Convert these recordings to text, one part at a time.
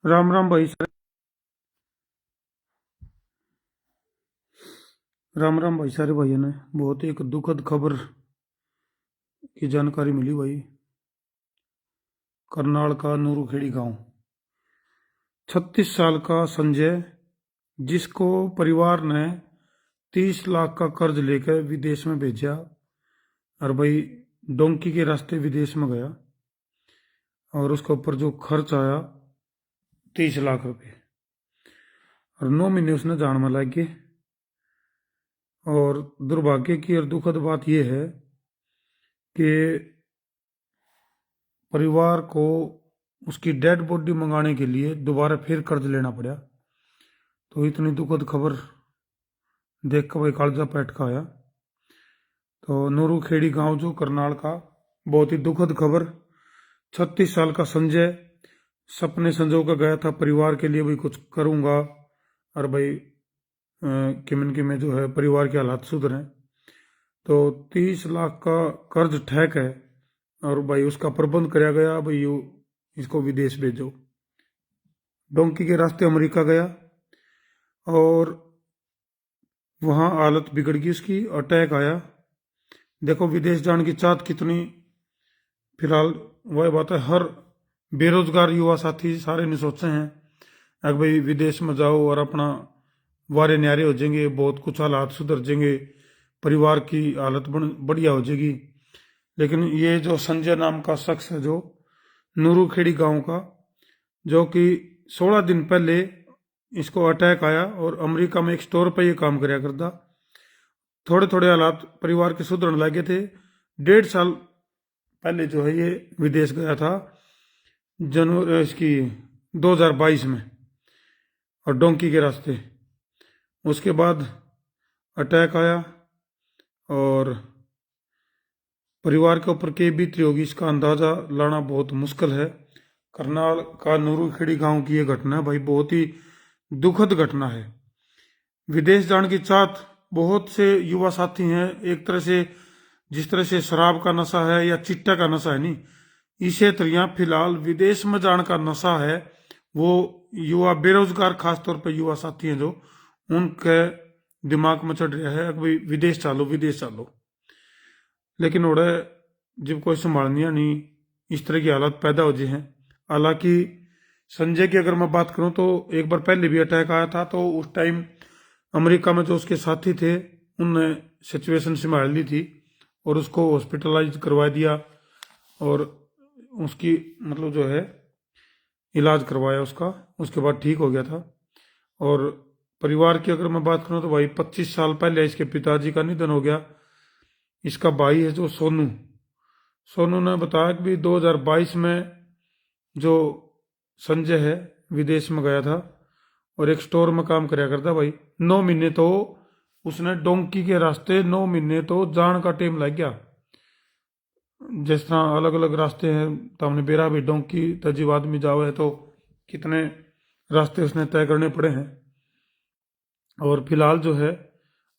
राम राम भाई सर। राम राम भाई, सारे भाइयों ने बहुत एक दुखद खबर की जानकारी मिली भाई। करनाल का नूरूखेड़ी गांव, 36 साल का संजय, जिसको परिवार ने 30 लाख का कर्ज लेकर विदेश में भेजा। और भाई डोंकी के रास्ते विदेश में गया और उसके ऊपर जो खर्च आया 30 लाख रुपए, और 9 महीने उसने जान में लग गए। और दुर्भाग्य की और दुखद बात यह है कि परिवार को उसकी डेड बॉडी मंगाने के लिए दोबारा फिर कर्ज लेना पड़ा। तो इतनी दुखद खबर देख कर भाई कालजा पैठ का आया। तो नूरूखेड़ी गांव जो करनाल का, बहुत ही दुखद खबर। 36 साल का संजय सपने संजो कर गया था परिवार के लिए, भाई कुछ करूंगा और भाई किमन की में जो है परिवार के हालात सुधरें। तो 30 लाख का कर्ज ठहक है और भाई उसका प्रबंध कराया गया, भाई यू इसको विदेश भेजो। डोंकी के रास्ते अमेरिका गया और वहां हालत बिगड़ गई उसकी, अटैक आया। देखो विदेश जाने की चाहत कितनी, फिलहाल वह बात है, हर बेरोजगार युवा साथी सारे ने सोचे हैं अगर भाई विदेश में जाओ और अपना वारे न्यारे हो जाएंगे, बहुत कुछ हालात सुधर जाएंगे, परिवार की हालत बढ़िया हो जाएगी। लेकिन ये जो संजय नाम का शख्स है, जो नूरूखेड़ी गांव का, जो कि 16 दिन पहले इसको अटैक आया और अमेरिका में एक स्टोर पर ये काम कराया करता। थोड़े थोड़े हालात परिवार के सुधरने लगे थे। 1.5 साल पहले जो है ये विदेश गया था, जनवरी इसकी 2022 में, और डोंकी के रास्ते। उसके बाद अटैक आया और परिवार के ऊपर के बीती होगी इसका अंदाजा लाना बहुत मुश्किल है। करनाल का नूरूखेड़ी गांव की ये घटना है भाई, बहुत ही दुखद घटना है। विदेश जाने की चाहत बहुत से युवा साथी हैं। एक तरह से जिस तरह से शराब का नशा है या चिट्टा का नशा है, नहीं इसे तरह फिलहाल विदेश में जाने का नशा है। वो युवा बेरोजगार, खासतौर पर युवा साथी हैं जो, उनके दिमाग में चढ़ रहा है कि भाई विदेश चलो विदेश चलो। लेकिन उड़े जब कोई संभालनिया नहीं, इस तरह की हालत पैदा हो जाए हैं। हालांकि संजय की अगर मैं बात करूं तो एक बार पहले भी अटैक आया था, तो उस टाइम अमेरिका में जो उसके साथी थे उनने सिचुएशन संभाल ली थी और उसको हॉस्पिटलाइज करवा दिया और उसकी मतलब जो है इलाज करवाया उसका, उसके बाद ठीक हो गया था। और परिवार की अगर मैं बात करूं तो भाई 25 साल पहले इसके पिताजी का निधन हो गया। इसका भाई है जो सोनू, सोनू ने बताया कि 2022 में जो संजय है विदेश में गया था और एक स्टोर में काम कराया करता भाई। 9 महीने तो उसने डोंकी के रास्ते, 9 महीने तो जान का टाइम लग गया। जिस तरह अलग अलग रास्ते हैं, तो हमने बेरा भी डोंकी तजीब आदमी जाओ है तो कितने रास्ते उसने तय करने पड़े हैं। और फिलहाल जो है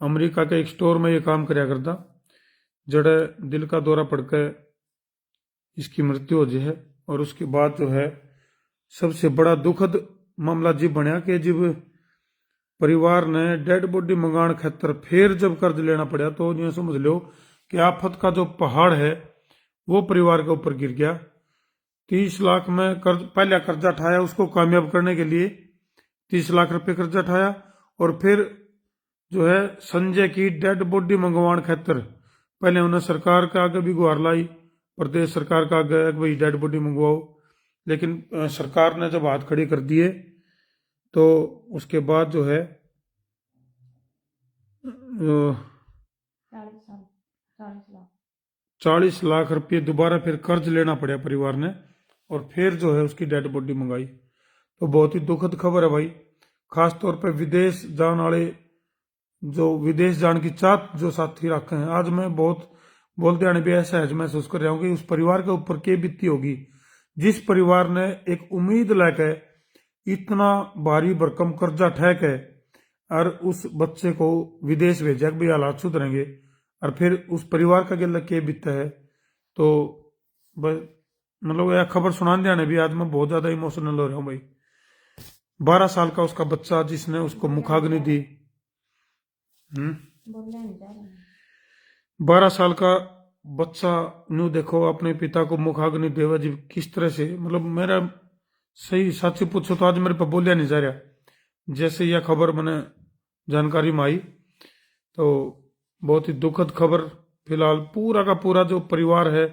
अमेरिका के एक स्टोर में ये काम कराया करता, जड़े दिल का दौरा पड़कर इसकी मृत्यु हो जाए है। और उसके बाद जो है सबसे बड़ा दुखद मामला जब बनया कि जब परिवार ने डेड बॉडी मंगाने खातर फिर जब कर्ज लेना पड़ा, तो ये समझ लो कि आफत का जो पहाड़ है वो परिवार के ऊपर गिर गया। 30 लाख में कर्ज, पहला कर्जा उठाया उसको कामयाब करने के लिए 30 लाख रुपए कर्जा उठाया, और फिर जो है संजय की डेड बॉडी मंगवाने खातर पहले उन्हें सरकार के आगे भी गुहार लाई, प्रदेश सरकार का आगे भाई डेड बॉडी मंगवाओ। लेकिन सरकार ने जब हाथ खड़े कर दिए तो उसके बाद जो है 40 लाख रुपये दोबारा फिर कर्ज लेना पड़ा परिवार ने, और फिर जो है उसकी डेड बॉडी मंगाई। तो बहुत ही दुखद खबर है भाई, खासतौर पर विदेश जाने वाले, जो विदेश जाने की चाहत जो साथी रखे हैं। आज मैं बहुत बोलते आने भी ऐसा है महसूस कर रहा हूँ कि उस परिवार के ऊपर क्या बीती होगी, जिस परिवार ने एक उम्मीद लेकर इतना भारी भरकम कर्जा ठहक है और उस बच्चे को विदेश भेजा कि भाई हालात सुधरेंगे, और फिर उस परिवार का गिला के बीतता है। तो मतलब यह खबर सुनाने आने भी आज मैं बहुत ज्यादा इमोशनल हो रहा हूँ भाई। 12 साल का उसका बच्चा जिसने उसको मुखाग्नि दी। 12 साल का बच्चा नु देखो अपने पिता को मुखाग्नि देवा जी किस तरह से, मतलब मेरा सही सच पूछो तो आज मेरे पे बोलिया नहीं जा रहा। जैसे यह खबर मैंने जानकारी में आई तो बहुत ही दुखद खबर। फिलहाल पूरा का पूरा जो परिवार है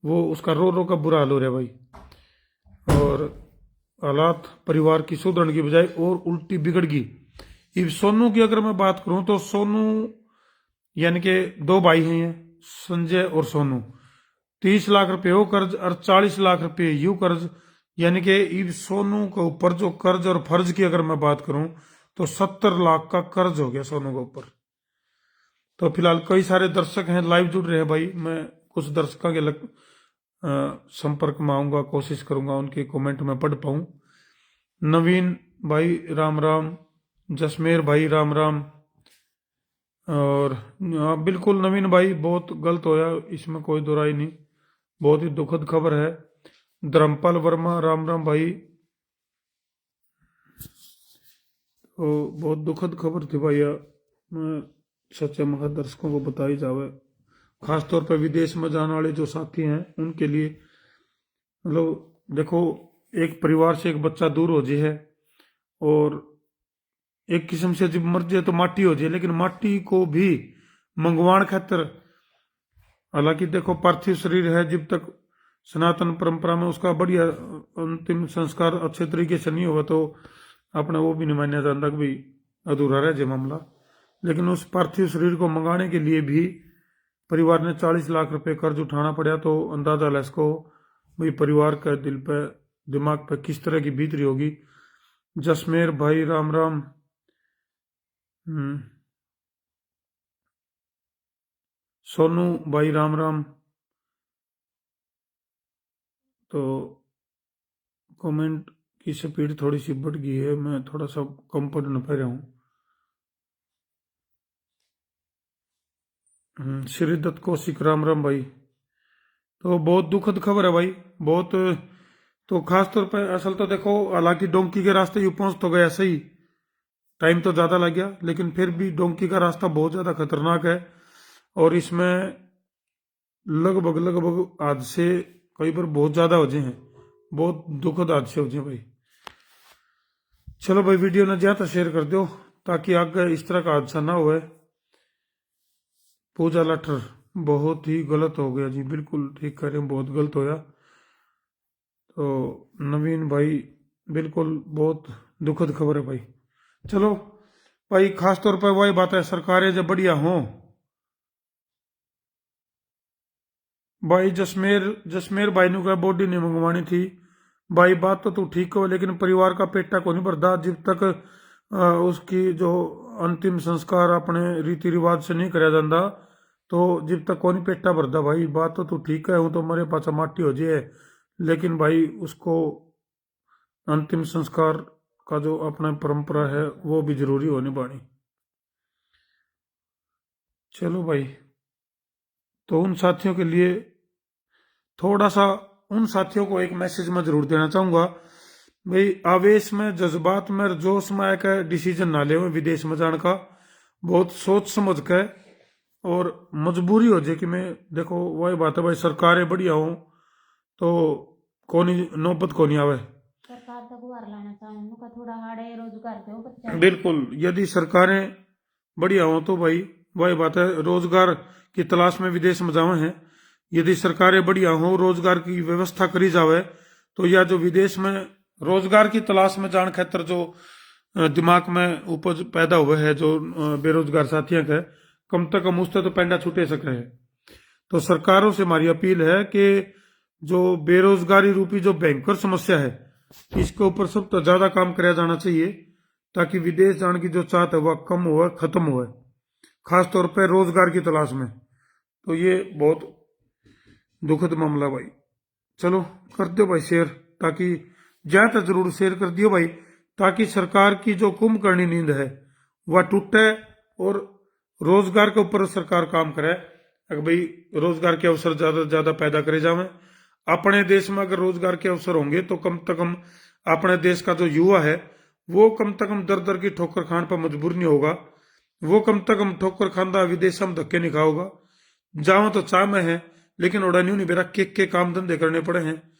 वो उसका रो रो का बुरा हाल हो रहा है भाई। और हालात परिवार की सुधरने की बजाय और उल्टी बिगड़ गई। इब सोनू की अगर मैं बात करूं तो सोनू यानी कि 2 भाई हैं ये, संजय और सोनू। 30 लाख रुपए वो कर्ज और 40 लाख रुपए यू कर्ज, यानी कि इब सोनू के ऊपर जो कर्ज और फर्ज की अगर मैं बात करूं तो 70 लाख का कर्ज हो गया सोनू के ऊपर। तो फिलहाल कई सारे दर्शक हैं लाइव जुड़ रहे हैं भाई। मैं कुछ दर्शकों के संपर्क में आऊंगा, कोशिश करूंगा उनके कमेंट में पढ़ पाऊं। नवीन भाई राम राम, जसमेर भाई राम राम। और बिल्कुल नवीन भाई बहुत गलत होया, इसमें कोई दो राय नहीं, बहुत ही दुखद खबर है। धर्मपाल वर्मा राम राम भाई। तो बहुत दुखद खबर थी भैया, मैं सच्चे मखा दर्शकों को बताई जावे, खासतौर पर विदेश में जाने वाले जो साथी हैं उनके लिए। मतलब देखो एक परिवार से एक बच्चा दूर हो जाए है और एक किस्म से जब मर जाए तो माटी हो जाए, लेकिन माटी को भी मंगवाण खातर, हालांकि देखो पार्थिव शरीर है, जब तक सनातन परंपरा में उसका बढ़िया अंतिम संस्कार अच्छे तरीके से नहीं होगा तो अपने वो भी नहीं माना जाता कि भाई अधूरा रह जाए मामला। लेकिन उस पार्थिव शरीर को मंगाने के लिए भी परिवार ने 40 लाख रुपए कर्ज उठाना पड़ा। तो अंदाजा है इसको भाई परिवार का दिल पे दिमाग पे किस तरह की बीत रही होगी। जसमेर भाई राम राम। सोनू भाई राम राम। तो कमेंट की स्पीड थोड़ी सी बढ़ गई है, मैं थोड़ा सा कम पढ़ न पा रहा हूँ। श्रीदत्त कौशिक राम राम भाई। तो बहुत दुखद खबर है भाई, बहुत। तो खास तौर पर असल तो देखो, हालांकि डोंकी के रास्ते यूं पहुंच तो गया सही, टाइम तो ज्यादा लग गया, लेकिन फिर भी डोंकी का रास्ता बहुत ज्यादा खतरनाक है। और इसमें लगभग लगभग हादसे कई बार बहुत ज्यादा हो जाए हैं, बहुत दुखद हादसे हो जाए भाई। चलो भाई वीडियो ने ज्यादा शेयर कर दो ताकि आगे इस तरह का हादसा ना हुए। पूजा लठर बहुत ही गलत हो गया जी, बिल्कुल ठीक कह रहे हैं, बहुत गलत होया। तो नवीन भाई बिल्कुल बहुत दुखद खबर है भाई। चलो भाई खास तौर पर वही बात है, सरकारें जब बढ़िया हों भाई। जसमेर भाई ने क्या बॉडी नहीं मंगवानी थी भाई, बात तो तू ठीक हो, लेकिन परिवार का पेटा को नहीं भरता जब तक उसकी जो अंतिम संस्कार अपने रीति रिवाज से नहीं कराया जाता, तो जब तक कौन पेटा भरता भाई। बात तो तू ठीक है, हूँ तो मेरे पास माटी हो जाए, लेकिन भाई उसको अंतिम संस्कार का जो अपना परंपरा है वो भी जरूरी होनी पानी। चलो भाई, तो उन साथियों के लिए थोड़ा सा, उन साथियों को एक मैसेज मैं जरूर देना चाहूंगा भाई, आवेश में जज्बात में जोश में आकर डिसीजन ना ले विदेश में जाने का। बहुत सोच समझ के और मजबूरी हो जाए कि मैं, देखो वही बात है भाई, सरकारें बढ़िया हो तो कोनी नौबत को नहीं आवे। सरकार तक गुहार लाना चाहूँ का थोड़ा हाड़े रोजगार के हो बच्चा। बिल्कुल, यदि सरकारें बढ़िया हो तो भाई वही बात है, रोजगार की तलाश में विदेश में जावे हैं। यदि सरकारें बढ़िया हो, रोजगार की व्यवस्था करी जावे, तो या जो विदेश में रोजगार की तलाश में जान खातर जो दिमाग में उपज पैदा हुए है जो बेरोजगार साथियों का, कम से कम उससे तो पेंडा छूटे सके है। तो सरकारों से हमारी अपील है कि जो बेरोजगारी रूपी जो भयंकर समस्या है, इसके ऊपर सब तो ज्यादा काम कराया जाना चाहिए ताकि विदेश जाने की जो चाहत है वह कम हो, खत्म हो, खास तौर पर रोजगार की तलाश में। तो ये बहुत दुखद मामला भाई। चलो कर दो भाई शेयर, ताकि ज्यादा जरूर शेयर कर दियो भाई, ताकि सरकार की जो कुंभकर्णी नींद है वह टूटे और रोजगार के ऊपर सरकार काम करे। अगर भाई रोजगार के अवसर ज्यादा से ज्यादा पैदा करे जावे अपने देश में, अगर रोजगार के अवसर होंगे तो कम से कम अपने देश का जो युवा है वो कम से कम दर दर की ठोकर खान पर मजबूर नहीं होगा। वो कम से कम ठोकर खांदा विदेश में धक्के नहीं खाओगा। जावा तो चाह में है, लेकिन ओड़ा नहीं मेरा के काम धंधे करने पड़े हैं।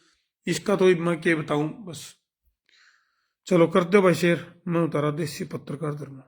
इसका तो मैं क्या बताऊं बस। चलो कर दो भाई शेर, मैं उतारा देसी पत्रकार धर्म।